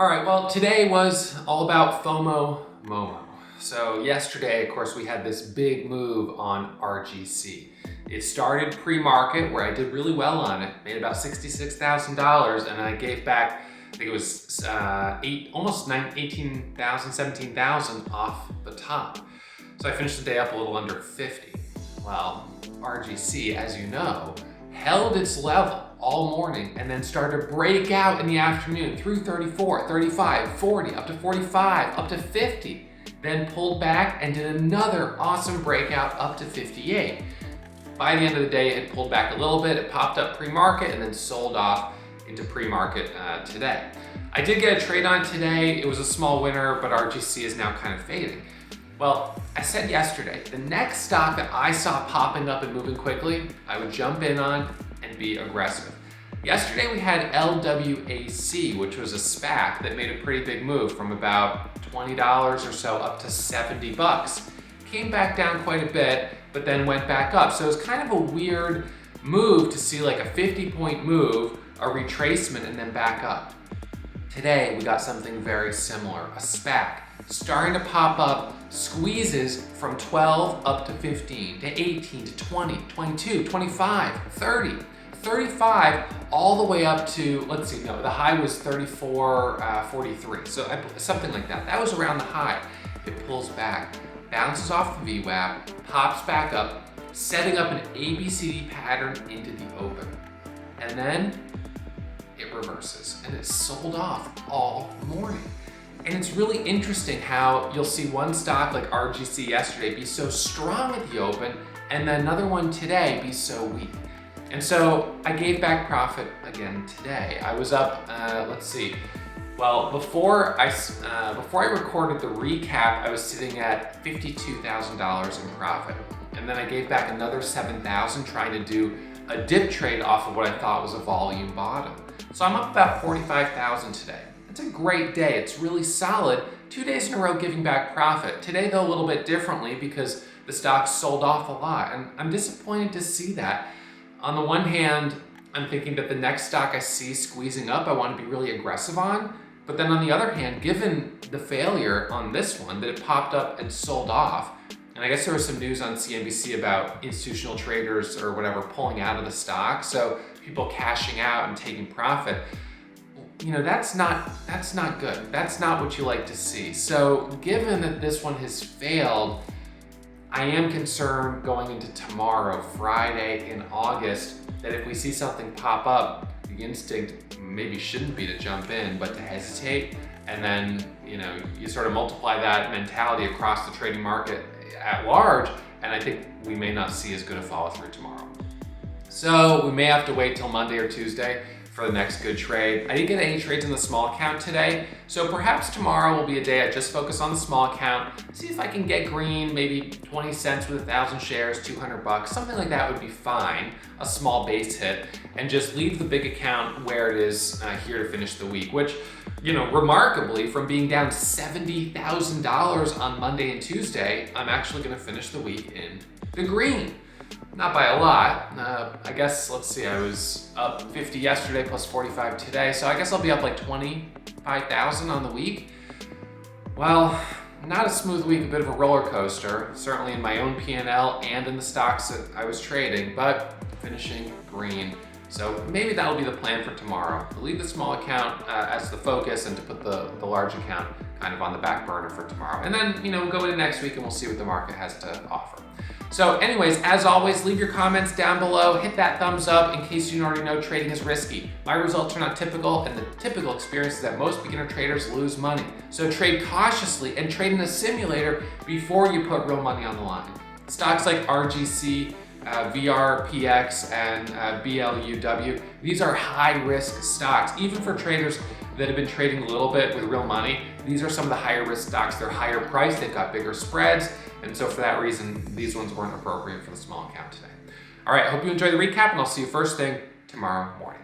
All right, well, today was all about FOMO, MOMO. So yesterday, of course, we had this big move on RGC. It started pre-market where I did really well on it, made about $66,000, and I gave back, I think it was almost 18,000, 17,000 off the top. So I finished the day up a little under 50. Well, RGC, as you know, held its level all morning and then started to break out in the afternoon through 34, 35, 40, up to 45, up to 50, then pulled back and did another awesome breakout up to 58. By the end of the day, it pulled back a little bit, it popped up pre-market and then sold off into pre-market today. I did get a trade on today. It was a small winner, but RGC is now kind of fading. Well, I said yesterday, the next stock that I saw popping up and moving quickly, I would jump in on and be aggressive. Yesterday we had LWAC, which was a SPAC that made a pretty big move from about $20 or so up to 70 bucks. Came back down quite a bit, but then went back up. So it was kind of a weird move to see like a 50-point move, a retracement, and then back up. Today we got something very similar, a SPAC. Starting to pop up, squeezes from 12 up to 15, to 18, to 20, 22, 25, 30, 35, all the way up to, let's see, no, the high was 34, 43, so something like that. That was around the high. It pulls back, bounces off the VWAP, pops back up, setting up an ABCD pattern into the open. And then it reverses, and it's sold off all morning. And it's really interesting how you'll see one stock like RGC yesterday be so strong at the open, and then another one today be so weak. And so I gave back profit again today. I was up, let's see. Well, before I recorded the recap, I was sitting at $52,000 in profit. And then I gave back another 7,000 trying to do a dip trade off of what I thought was a volume bottom. So I'm up about 45,000 today. It's a great day. It's really solid. 2 days in a row giving back profit. Today, though, a little bit differently because the stock sold off a lot. And I'm disappointed to see that. On the one hand, I'm thinking that the next stock I see squeezing up, I want to be really aggressive on. But then on the other hand, given the failure on this one, that it popped up and sold off, and I guess there was some news on CNBC about institutional traders or whatever pulling out of the stock. So people cashing out and taking profit. You know, that's not good. That's not what you like to see. So given that this one has failed, I am concerned going into tomorrow, Friday in August, that if we see something pop up, the instinct maybe shouldn't be to jump in, but to hesitate. And then, you know, you sort of multiply that mentality across the trading market at large, and I think we may not see as good a follow through tomorrow. So we may have to wait till Monday or Tuesday for the next good trade. I didn't get any trades in the small account today, so perhaps tomorrow will be a day I just focus on the small account, see if I can get green, maybe 20 cents with 1,000 shares, 200 bucks, something like that would be fine, a small base hit, and just leave the big account where it is here to finish the week, which, you know, remarkably, from being down $70,000 on Monday and Tuesday, I'm actually gonna finish the week in the green. Not by a lot. I guess, let's see, I was up 50 yesterday plus 45 today, so I guess I'll be up like 25,000 on the week. Well, not a smooth week, a bit of a roller coaster, certainly in my own P&L and in the stocks that I was trading, but finishing green. So maybe that'll be the plan for tomorrow. To leave the small account as the focus and to put the large account kind of on the back burner for tomorrow. And then, you know, we'll go into next week and we'll see what the market has to offer. So anyways, as always, leave your comments down below, hit that thumbs up in case you don't already know trading is risky. My results are not typical, and the typical experience is that most beginner traders lose money. So trade cautiously and trade in a simulator before you put real money on the line. Stocks like RGC, VRPX, and BLUW, these are high-risk stocks. Even for traders that have been trading a little bit with real money, these are some of the higher risk stocks. They're higher priced, they've got bigger spreads, and so for that reason, these ones weren't appropriate for the small account today. All right, hope you enjoy the recap, and I'll see you first thing tomorrow morning.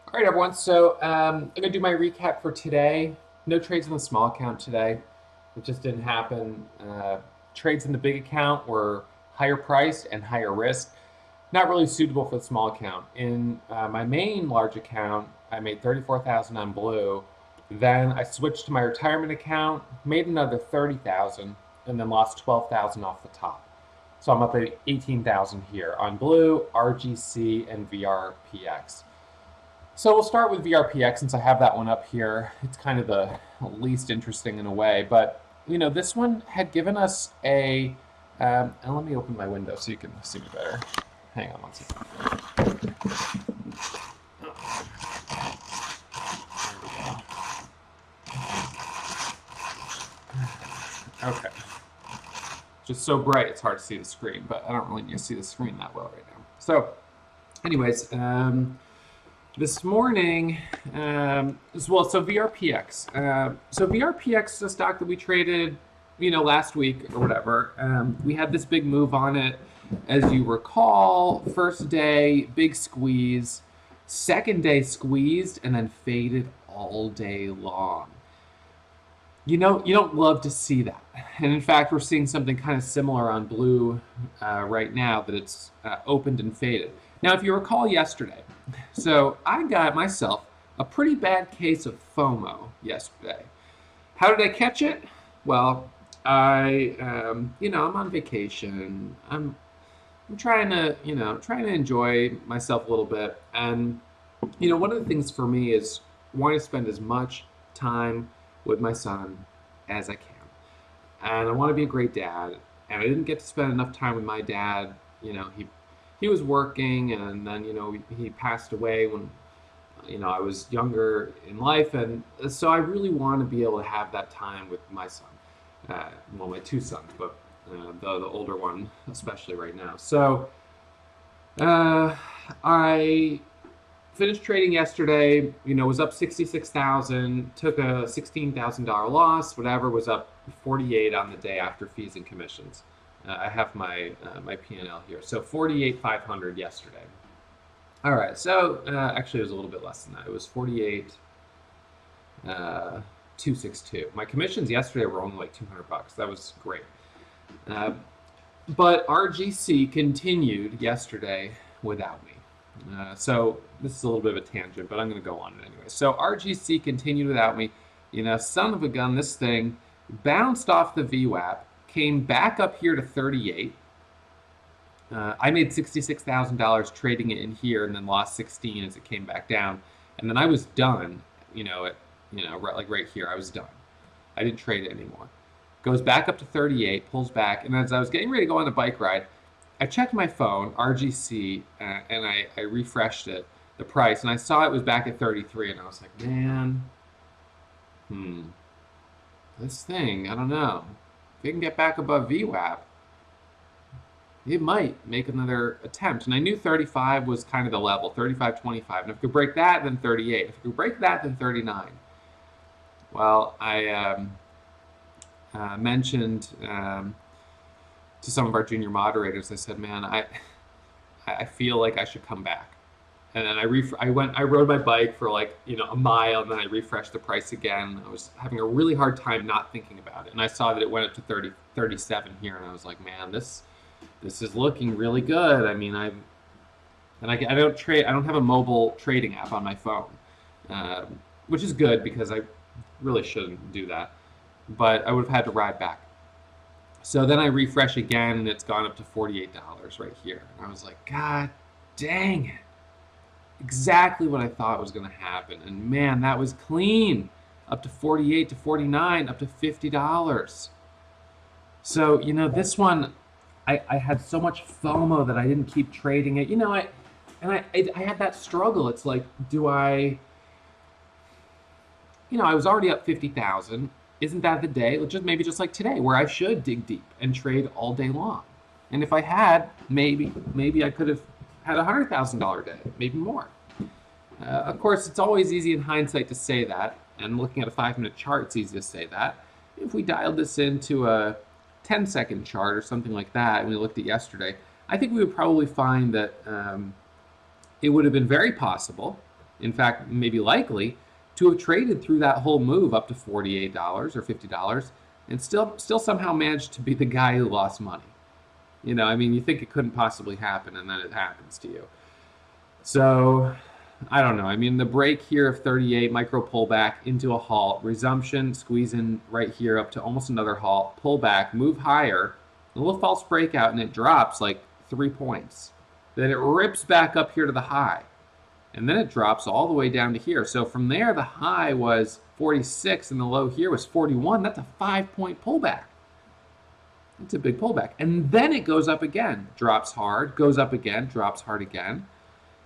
All right, right, everyone. So I'm gonna do my recap for today. No trades in the small account today. It just didn't happen. Trades in the big account were higher priced and higher risk. Not really suitable for the small account. In my main large account, I made 34,000 on blue. Then I switched to my retirement account, made another 30,000, and then lost 12,000 off the top. So I'm up at 18,000 here on blue, RGC, and VRPX. So we'll start with VRPX since I have that one up here. It's kind of the least interesting in a way, but you know, this one had given us a, and let me open my window so you can see me better. Hang on one second. Okay. Just so bright, it's hard to see the screen, but I don't really need to see the screen that well right now. So, anyways, this morning, so VRPX. So VRPX is a stock that we traded, you know, last week or whatever. We had this big move on it. As you recall, first day, big squeeze. Second day squeezed and then faded all day long. You know, you don't love to see that. And in fact, we're seeing something kind of similar on blue right now, that it's opened and faded. Now, if you recall yesterday, so I got myself a pretty bad case of FOMO yesterday. How did I catch it? Well, I'm on vacation. I'm trying to enjoy myself a little bit. And, you know, one of the things for me is wanting to spend as much time with my son as I can. And I want to be a great dad. And I didn't get to spend enough time with my dad. You know, he was working, and then, you know, he passed away when, you know, I was younger in life. And so I really want to be able to have that time with my son. Well, my two sons, but the older one, especially right now. So I finished trading yesterday, you know, was up 66,000, took a $16,000 loss, whatever, was up 48 on the day after fees and commissions. I have my P&L here. So 48,500 yesterday. All right, so actually it was a little bit less than that. It was 48,262. My commissions yesterday were only like $200. That was great. But RGC continued yesterday without me. So this is a little bit of a tangent, but I'm going to go on it anyway. So RGC continued without me. You know, son of a gun, this thing bounced off the VWAP, came back up here to 38. I made $66,000 trading it in here, and then lost 16 as it came back down. And then I was done. Right here, I was done. I didn't trade it anymore. Goes back up to 38, pulls back, and as I was getting ready to go on a bike ride, I checked my phone, RGC, and I refreshed it, the price, and I saw it was back at 33, and I was like, man, this thing, I don't know. If it can get back above VWAP, it might make another attempt. And I knew 35 was kind of the level, 35.25. And if it could break that, then 38. If it could break that, then 39. Well, I mentioned to some of our junior moderators, I said, man, I feel like I should come back. And then I rode my bike for like, you know, a mile, and then I refreshed the price again. I was having a really hard time not thinking about it. And I saw that it went up to 37 here, and I was like, man, this is looking really good. I mean, I don't trade. I don't have a mobile trading app on my phone, which is good because I really shouldn't do that. But I would have had to ride back. So then I refresh again, and it's gone up to $48 right here. And I was like, God dang it. Exactly what I thought was going to happen. And man, that was clean. Up to 48 to 49, up to $50. So, you know, this one, I had so much FOMO that I didn't keep trading it. You know, I had that struggle. It's like, I was already up 50,000. Isn't that the day? Maybe just like today, where I should dig deep and trade all day long. And if I had, maybe I could have had a $100,000 day, maybe more. Of course, it's always easy in hindsight to say that, and looking at a 5-minute chart, it's easy to say that. If we dialed this into a 10-second chart or something like that, and we looked at yesterday, I think we would probably find that it would have been very possible in fact, maybe likely, to have traded through that whole move up to $48 or $50 and still somehow managed to be the guy who lost money. I mean, you think it couldn't possibly happen, and then it happens to you. So, I don't know. I mean, the break here of 38, micro pullback into a halt, resumption, squeeze in right here up to almost another halt, pullback, move higher, a little false breakout, and it drops like 3 points. Then it rips back up here to the high, and then it drops all the way down to here. So from there, the high was 46, and the low here was 41. That's a 5-point pullback. It's a big pullback. And then it goes up again, drops hard, goes up again, drops hard again.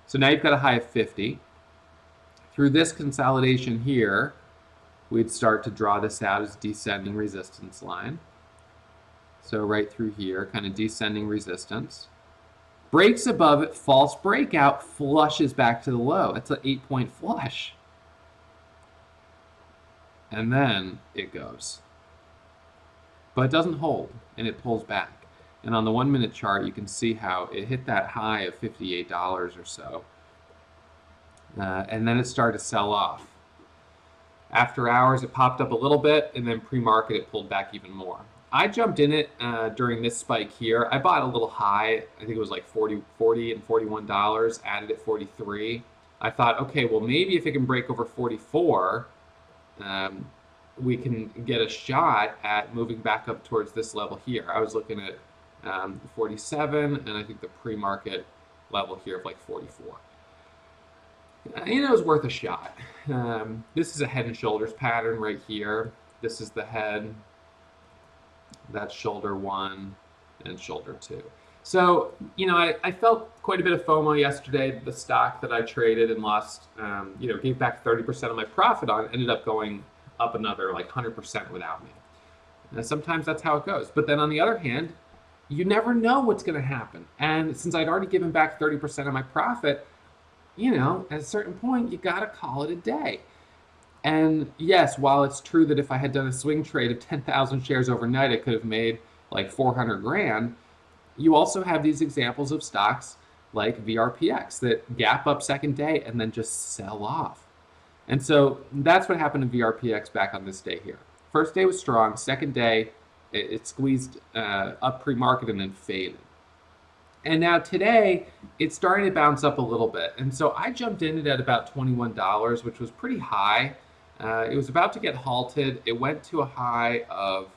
So now you've got a high of 50. Through this consolidation here, we'd start to draw this out as descending resistance line. So right through here, kind of descending resistance. Breaks above it, false breakout, flushes back to the low. That's an 8-point flush. And then it goes. But it doesn't hold, and it pulls back. And on the 1-minute chart, you can see how it hit that high of $58 or so. And then it started to sell off. After hours, it popped up a little bit, and then pre-market, it pulled back even more. I jumped in it during this spike here. I bought a little high. I think it was like $40 and $41, added at 43. I thought, okay, well, maybe if it can break over 44, we can get a shot at moving back up towards this level here. I was looking at 47, and I think the pre-market level here of like 44. It was worth a shot. This is a head and shoulders pattern right here. This is the head. That's shoulder 1 and shoulder 2. So, I felt quite a bit of FOMO yesterday. The stock that I traded and lost, gave back 30% of my profit on, ended up going up another like 100% without me. And sometimes that's how it goes. But then on the other hand, you never know what's going to happen. And since I'd already given back 30% of my profit, at a certain point, you got to call it a day. And yes, while it's true that if I had done a swing trade of 10,000 shares overnight, I could have made like 400 grand, you also have these examples of stocks like VRPX that gap up second day and then just sell off. And so that's what happened to VRPX back on this day here. First day was strong. Second day, it squeezed up pre-market and then faded. And now today, it's starting to bounce up a little bit. And so I jumped in it at about $21, which was pretty high. It was about to get halted. It went to a high of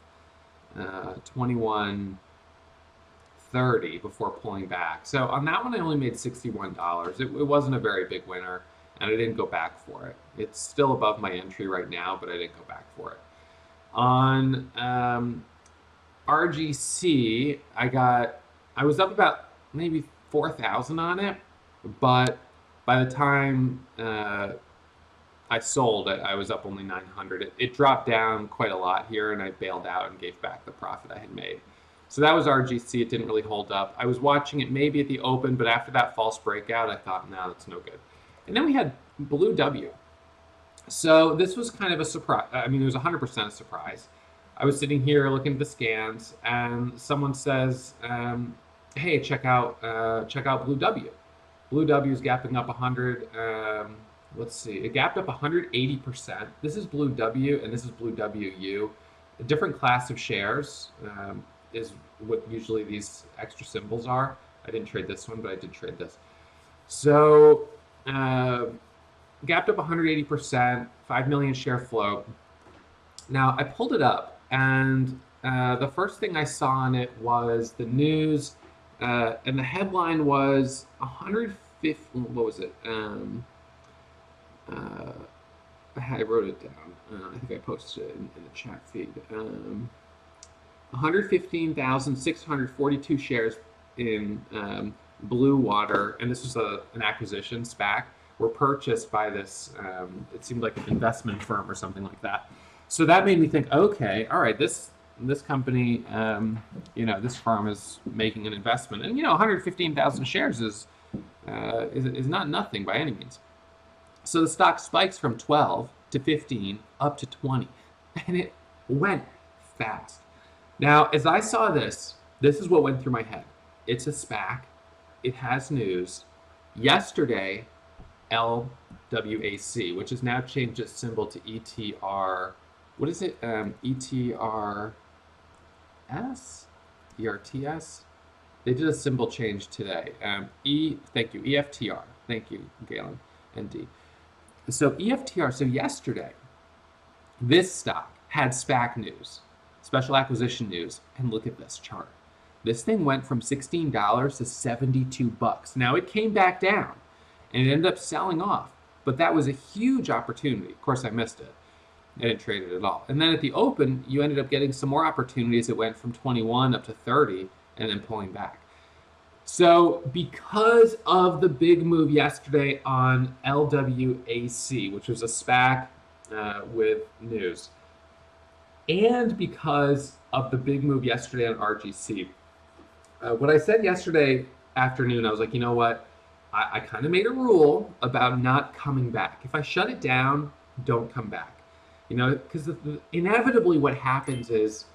$21.30 before pulling back. So on that one, I only made $61. It wasn't a very big winner, and I didn't go back for it. It's still above my entry right now, but I didn't go back for it. On RGC, I was up about maybe 4,000 on it, but by the time I sold it, I was up only 900. It dropped down quite a lot here, and I bailed out and gave back the profit I had made. So that was RGC. It didn't really hold up. I was watching it maybe at the open, but after that false breakout, I thought, no, that's no good. And then we had Blue W. So this was kind of a surprise. I mean, it was 100% a surprise. I was sitting here looking at the scans, and someone says, hey, check out Blue W. Blue W is gapping up 100. Let's see. It gapped up 180%. This is Blue W, and this is Blue WU. A different class of shares is what usually these extra symbols are. I didn't trade this one, but I did trade this. So gapped up 180%, 5 million share float. Now, I pulled it up, and the first thing I saw on it was the news, and the headline was 150, what was it? I wrote it down. I think I posted it in the chat feed. 115,642 shares in Blue Water, and this was an acquisition, SPAC, were purchased by this, it seemed like an investment firm or something like that. So that made me think, okay, all right, this company, this firm is making an investment, and 115,000 shares is not nothing by any means. So the stock spikes from 12 to 15 up to 20, and it went fast. Now, as I saw this is what went through my head. It's a SPAC. It has news. Yesterday, LW LWAC, which has now changed its symbol to ETR. What is it? ETRS? ERTS? They did a symbol change today. Thank you, EFTR. Thank you, Galen and D. So EFTR, so yesterday, this stock had SPAC news, special acquisition news, and look at this chart. This thing went from $16 to $72. Now it came back down and it ended up selling off, but that was a huge opportunity. Of course, I missed it. I didn't trade it at all. And then at the open, you ended up getting some more opportunities. It went from 21 up to 30 and then pulling back. So because of the big move yesterday on LWAC, which was a SPAC with news, and because of the big move yesterday on RGC, what I said yesterday afternoon, I was like, you know what? I kind of made a rule about not coming back. If I shut it down, don't come back. You know, because inevitably what happens is,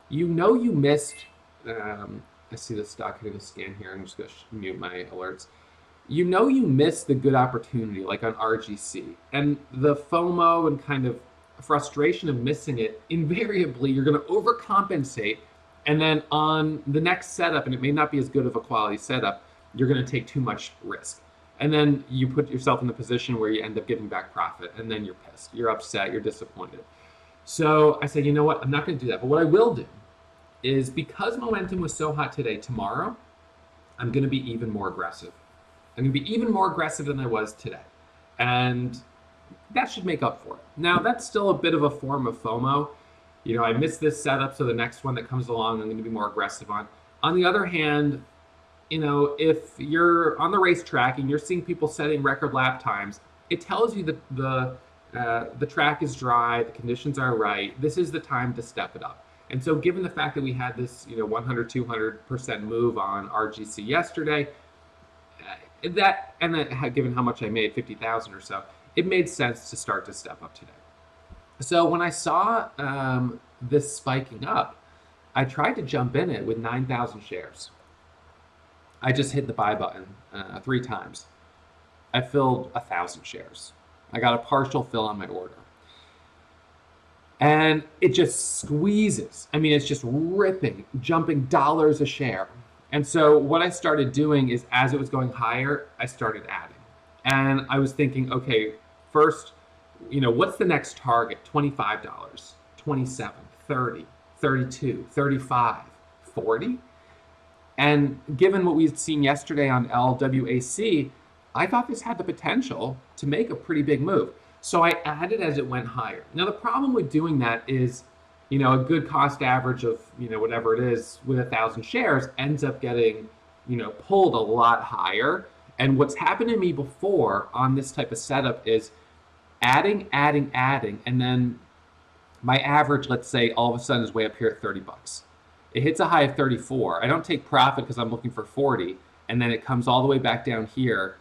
you missed, I see the stock hitting a scan here. I'm just going to mute my alerts. You missed the good opportunity, like on RGC. And the FOMO and kind of frustration of missing it, invariably, you're going to overcompensate. And then on the next setup, and it may not be as good of a quality setup, you're going to take too much risk. And then you put yourself in the position where you end up giving back profit, and then you're pissed, you're upset, you're disappointed. So I said, you know what, I'm not going to do that. But what I will do is, because momentum was so hot today, tomorrow, I'm going to be even more aggressive. I'm going to be even more aggressive than I was today. And that should make up for it. Now, that's still a bit of a form of FOMO. You know, I missed this setup, so the next one that comes along, I'm going to be more aggressive on. On the other hand, you know, if you're on the racetrack and you're seeing people setting record lap times, it tells you that the track is dry, the conditions are right. This is the time to step it up. And so given the fact that we had this, 100, 200% move on RGC yesterday, given how much I made, 50,000 or so, it made sense to start to step up today. So when I saw this spiking up, I tried to jump in it with 9,000 shares. I just hit the buy button 3 times. I filled 1,000 shares. I got a partial fill on my order. And it just squeezes. I mean, it's just ripping, jumping dollars a share. And so what I started doing is, as it was going higher, I started adding. And I was thinking, okay, first, what's the next target? $25, 27, 30, 32, 35, 40? And given what we've seen yesterday on LWAC, I thought this had the potential to make a pretty big move. So I added as it went higher. Now, the problem with doing that is, a good cost average of, whatever it is with 1,000 shares ends up getting, pulled a lot higher. And what's happened to me before on this type of setup is adding, and then my average, let's say, all of a sudden is way up here at $30. It hits a high of 34. I don't take profit because I'm looking for 40, and then it comes all the way back down here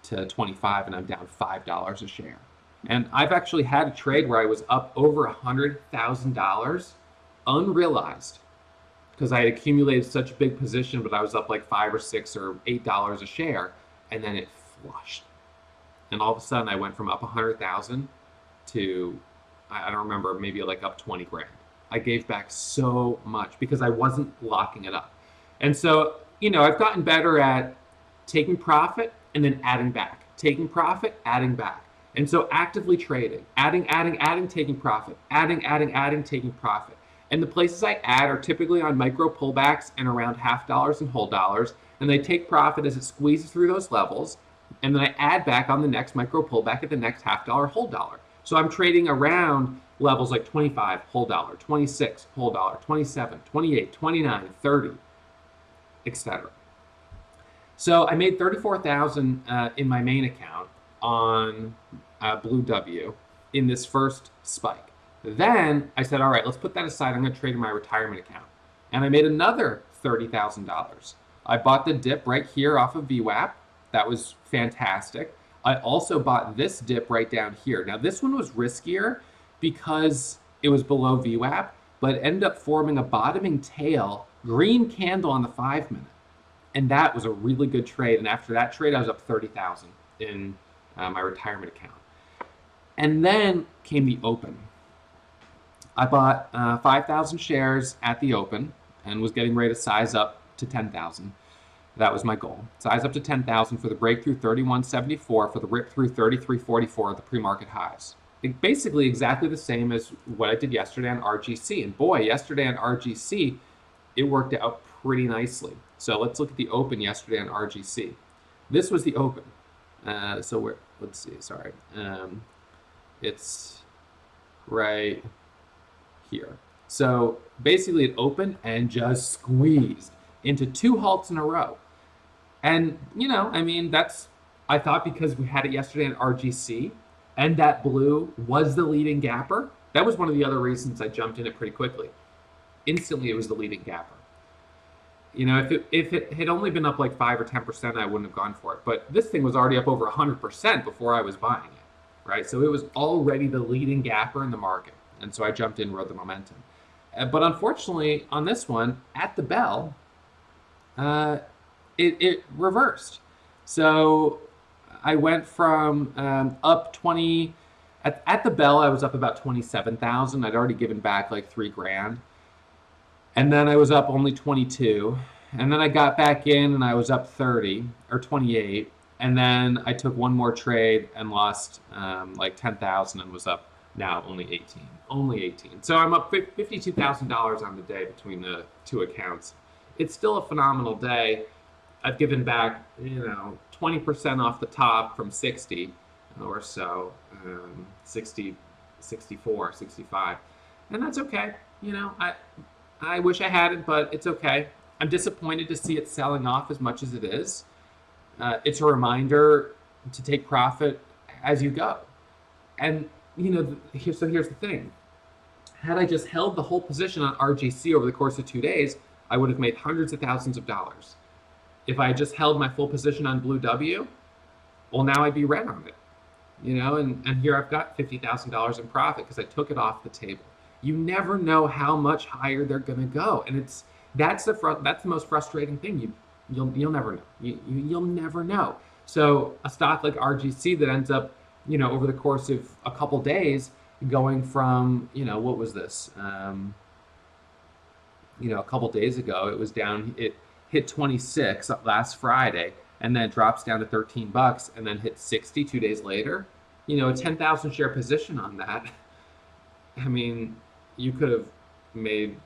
to 25, and I'm down $5 a share. And I've actually had a trade where I was up over $100,000 unrealized because I had accumulated such a big position, but I was up like $5 or $6 or $8 a share, and then it flushed. And all of a sudden I went from up 100,000 to, I don't remember, maybe like up 20 grand. I gave back so much because I wasn't locking it up. And so, I've gotten better at taking profit and then adding back, taking profit, adding back. And so actively trading, adding, taking profit, adding, taking profit. And the places I add are typically on micro pullbacks and around $0.50 and whole dollars. And they take profit as it squeezes through those levels. And then I add back on the next micro pullback at the next $0.50 whole dollar. So I'm trading around levels like 25 whole dollar, 26 whole dollar, 27, 28, 29, 30, etc. So I made 34,000 in my main account on Blue W in this first spike. Then I said, all right, let's put that aside. I'm going to trade in my retirement account. And I made another $30,000. I bought the dip right here off of VWAP. That was fantastic. I also bought this dip right down here. Now this one was riskier because it was below VWAP, but it ended up forming a bottoming tail, green candle on the 5-minute. And that was a really good trade. And after that trade, I was up 30,000 in my retirement account. And then came the open. I bought 5,000 shares at the open and was getting ready to size up to 10,000. That was my goal. Size up to 10,000 for the breakthrough 31.74, for the rip through 33.44 at the pre-market highs. Basically exactly the same as what I did yesterday on RGC. And boy, yesterday on RGC, it worked out pretty nicely. So let's look at the open yesterday on RGC. This was the open. Let's see, sorry. It's right here. So basically it opened and just squeezed into 2 halts in a row. And, I thought because we had it yesterday on RGC and that blue was the leading gapper, that was one of the other reasons I jumped in it pretty quickly. Instantly, it was the leading gapper. If it had only been up like 5 or 10%, I wouldn't have gone for it. But this thing was already up over 100% before I was buying it, right? So it was already the leading gapper in the market. And so I jumped in, rode the momentum. But unfortunately, on this one, at the bell, it reversed. So I went from up 20, at the bell, I was up about 27,000. I'd already given back like $3,000. And then I was up only 22. And then I got back in and I was up 30 or 28. And then I took one more trade and lost like 10,000 and was up now only 18. Only 18. So I'm up $52,000 on the day between the 2 accounts. It's still a phenomenal day. I've given back, 20% off the top from 60 or so, 60, 64, 65. And that's okay. I wish I had it, but it's okay. I'm disappointed to see it selling off as much as it is. It's a reminder to take profit as you go. And, here's the thing. Had I just held the whole position on RGC over the course of 2 days, I would have made hundreds of thousands of dollars. If I just held my full position on Blue W, well, now I'd be red on it. And here I've got $50,000 in profit because I took it off the table. You never know how much higher they're going to go, and that's the most frustrating thing. You'll never know. You'll never know. So a stock like RGC that ends up, over the course of a couple days, going from what was this? A couple days ago, it was down. It hit 26 last Friday, and then it drops down to $13, and then hit 60 2 days later. A 10,000 share position on that. I mean, you could have made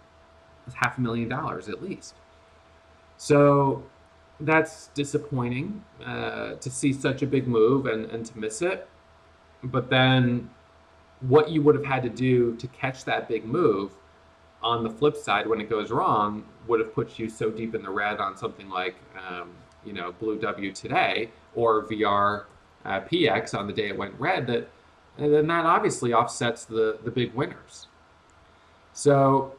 $500,000 at least. So that's disappointing to see such a big move and to miss it. But then what you would have had to do to catch that big move on the flip side when it goes wrong would have put you so deep in the red on something like, Blue W today or VR PX on the day it went red, and then that obviously offsets the big winners. So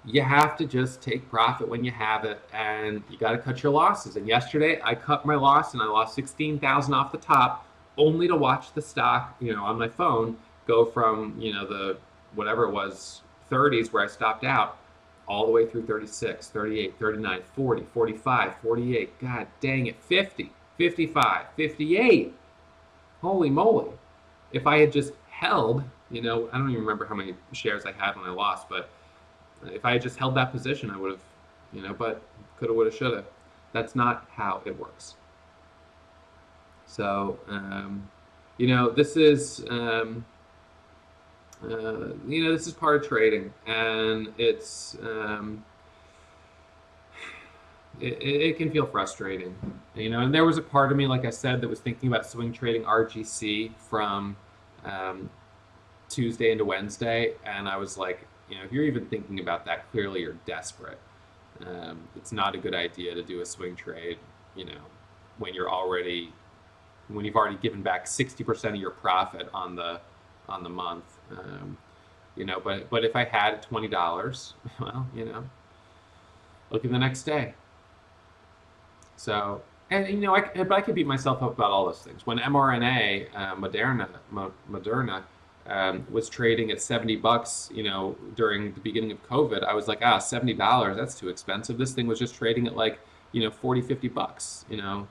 you have to just take profit when you have it, and you got to cut your losses. And yesterday I cut my loss and I lost 16,000 off the top, only to watch the stock, on my phone go from, the whatever it was, 30s where I stopped out, all the way through 36, 38, 39, 40, 45, 48. God dang it, 50, 55, 58. Holy moly. If I had just held, I don't even remember how many shares I had when I lost, but if I had just held that position, I would have, but coulda, woulda, shoulda. That's not how it works. So, this is, this is part of trading, and it's, it can feel frustrating, and there was a part of me, like I said, that was thinking about swing trading RGC from Tuesday into Wednesday, and I was like, if you're even thinking about that, clearly you're desperate. It's not a good idea to do a swing trade, when you've already given back 60% of your profit on the month. But if I had $20, well, look at the next day. So, and but I could beat myself up about all those things. When mRNA, Moderna, was trading at $70, during the beginning of COVID, I was like, $70, that's too expensive. This thing was just trading at like, $40, $50,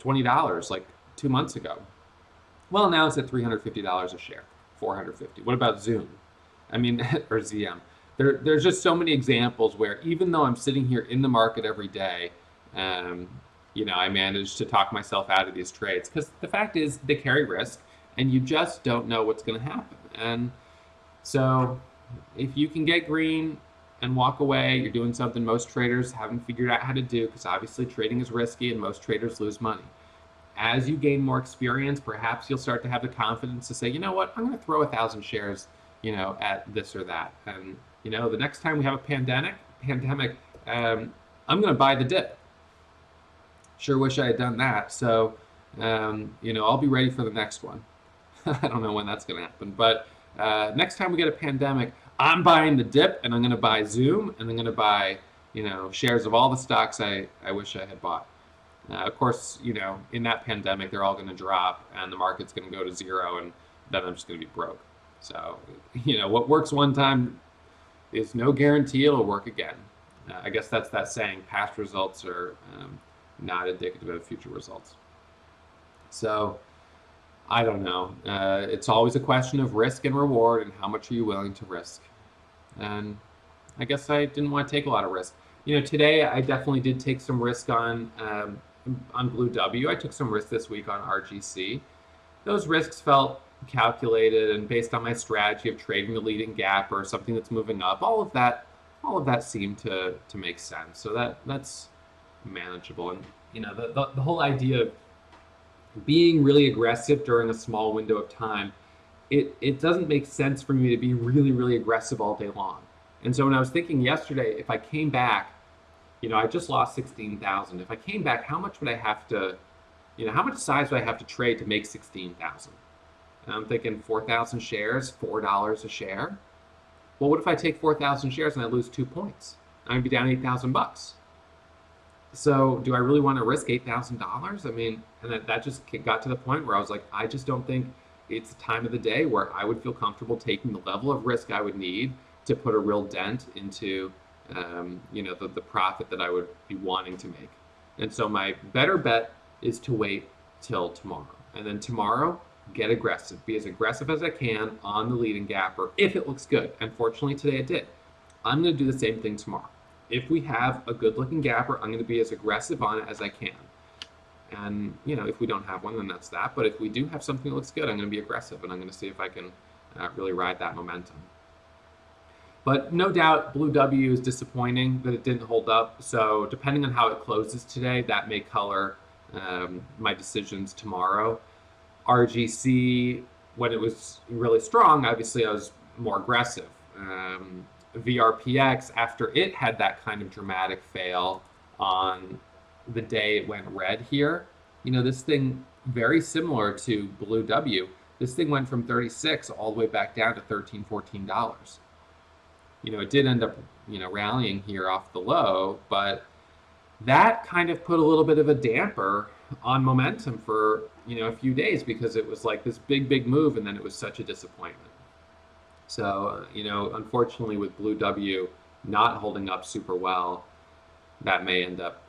$20, like 2 months ago. Well, now it's at $350 a share, 450. What about Zoom? I mean, or ZM. There's just so many examples where even though I'm sitting here in the market every day, I manage to talk myself out of these trades because the fact is they carry risk and you just don't know what's going to happen. And so if you can get green and walk away, you're doing something most traders haven't figured out how to do, because obviously trading is risky and most traders lose money. As you gain more experience, perhaps you'll start to have the confidence to say, you know what, I'm going to throw 1,000 shares, at this or that. And, the next time we have a pandemic, I'm going to buy the dip. Sure wish I had done that. So, I'll be ready for the next one. I don't know when that's going to happen. But next time we get a pandemic, I'm buying the dip, and I'm going to buy Zoom, and I'm going to buy, shares of all the stocks I wish I had bought. Of course, in that pandemic, they're all going to drop, and the market's going to go to zero, and then I'm just going to be broke. So, what works one time is no guarantee it'll work again. I guess that's that saying, past results are not indicative of future results. So, I don't know. It's always a question of risk and reward and how much are you willing to risk. And I guess I didn't want to take a lot of risk. Today I definitely did take some risk on Blue W. I took some risk this week on RGC. Those risks felt calculated and based on my strategy of trading the leading gap or something that's moving up. All of that seemed to make sense. So that's manageable. And the whole idea of being really aggressive during a small window of time, it doesn't make sense for me to be really, really aggressive all day long. And so when I was thinking yesterday, if I came back, I just lost 16,000. If I came back, how much would I have to, how much size would I have to trade to make 16,000? And I'm thinking 4,000 shares, $4 a share. Well, what if I take 4,000 shares and I lose 2 points? I'm gonna be down $8,000. So do I really want to risk $8,000? I mean, and that just got to the point where I was like, I just don't think it's the time of the day where I would feel comfortable taking the level of risk I would need to put a real dent into, the profit that I would be wanting to make. And so my better bet is to wait till tomorrow. And then tomorrow, get aggressive. Be as aggressive as I can on the leading gapper if it looks good. Unfortunately, today it did. I'm going to do the same thing tomorrow. If we have a good looking gapper, I'm going to be as aggressive on it as I can. And, if we don't have one, then that's that. But if we do have something that looks good, I'm going to be aggressive and I'm going to see if I can really ride that momentum. But no doubt, Blue W is disappointing that it didn't hold up. So depending on how it closes today, that may color my decisions tomorrow. RGC, when it was really strong, obviously I was more aggressive. VRPX, after it had that kind of dramatic fail on the day it went red here, this thing, very similar to Blue W, this thing went from 36 all the way back down to $13, $14. It did end up, rallying here off the low, but that kind of put a little bit of a damper on momentum for, a few days because it was like this big move and then it was such a disappointment. So, unfortunately with Blue W not holding up super well, that may end up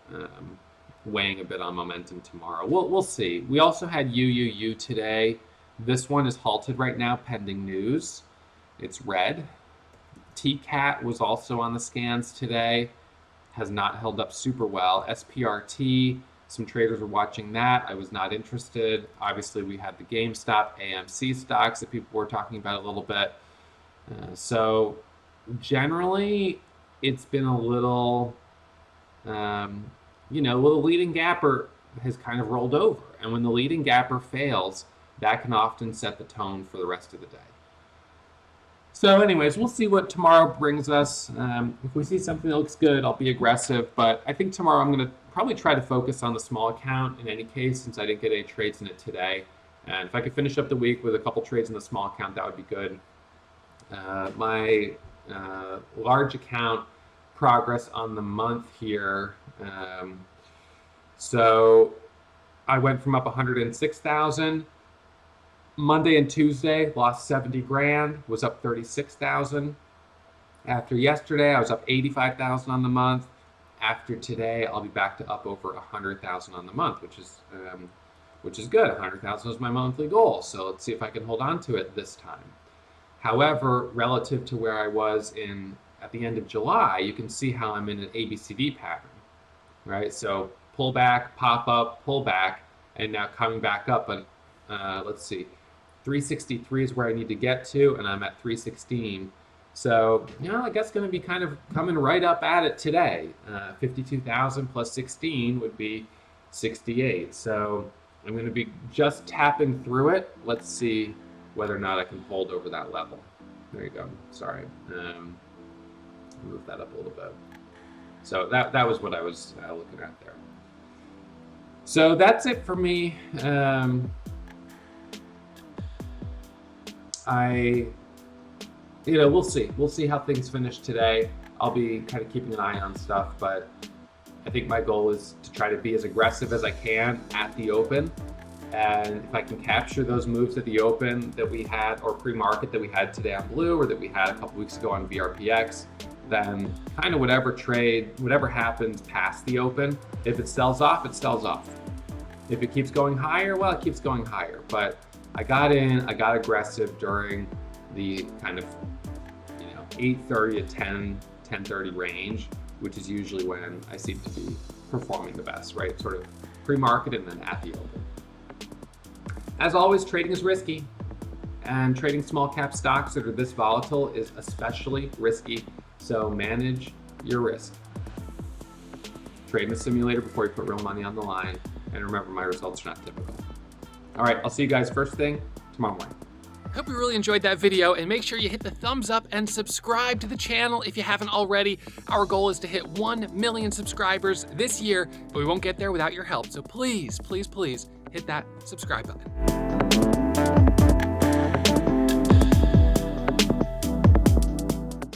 weighing a bit on momentum tomorrow. We'll see. We also had UUU today. This one is halted right now pending news. It's red. TCAT was also on the scans today. Has not held up super well. SPRT, some traders were watching that. I was not interested. Obviously, we had the GameStop, AMC stocks that people were talking about a little bit. So generally, it's been a little, the leading gapper has kind of rolled over. And when the leading gapper fails, that can often set the tone for the rest of the day. So anyways, we'll see what tomorrow brings us. If we see something that looks good, I'll be aggressive. But I think tomorrow I'm going to probably try to focus on the small account in any case, since I didn't get any trades in it today. And if I could finish up the week with a couple trades in the small account, that would be good. My large account progress on the month here. So I went from up 106,000. Monday and Tuesday, lost 70 grand, was up 36,000. After yesterday, I was up 85,000 on the month. After today, I'll be back to up over 100,000 on the month, which is which is good. 100,000 was my monthly goal. So let's see if I can hold on to it this time. However, relative to where I was at the end of July, you can see how I'm in an ABCD pattern, right? So pull back, pop up, pull back, and now coming back up. And let's see, 363 is where I need to get to, and I'm at 316. So, I guess going to be kind of coming right up at it today. 52,000 plus 16 would be 68. So I'm going to be just tapping through it. Let's see whether or not I can hold over that level. There you go. Sorry. Move that up a little bit. So that was what I was looking at there. So that's it for me. We'll see. We'll see how things finish today. I'll be kind of keeping an eye on stuff, but I think my goal is to try to be as aggressive as I can at the open. And if I can capture those moves at the open that we had, or pre-market that we had today on blue, or that we had a couple weeks ago on VRPX, then kind of whatever happens past the open, if it sells off, it sells off. If it keeps going higher, well, it keeps going higher. But I got aggressive during the kind of 8:30 to 10:30 range, which is usually when I seem to be performing the best, right? Sort of pre-market and then at the open. As always, trading is risky, and trading small cap stocks that are this volatile is especially risky, so manage your risk. Trade in a simulator before you put real money on the line, and remember, my results are not typical. All right, I'll see you guys first thing tomorrow morning. Hope you really enjoyed that video, and make sure you hit the thumbs up and subscribe to the channel if you haven't already. Our goal is to hit 1 million subscribers this year, but we won't get there without your help. So please, please, please hit that subscribe button.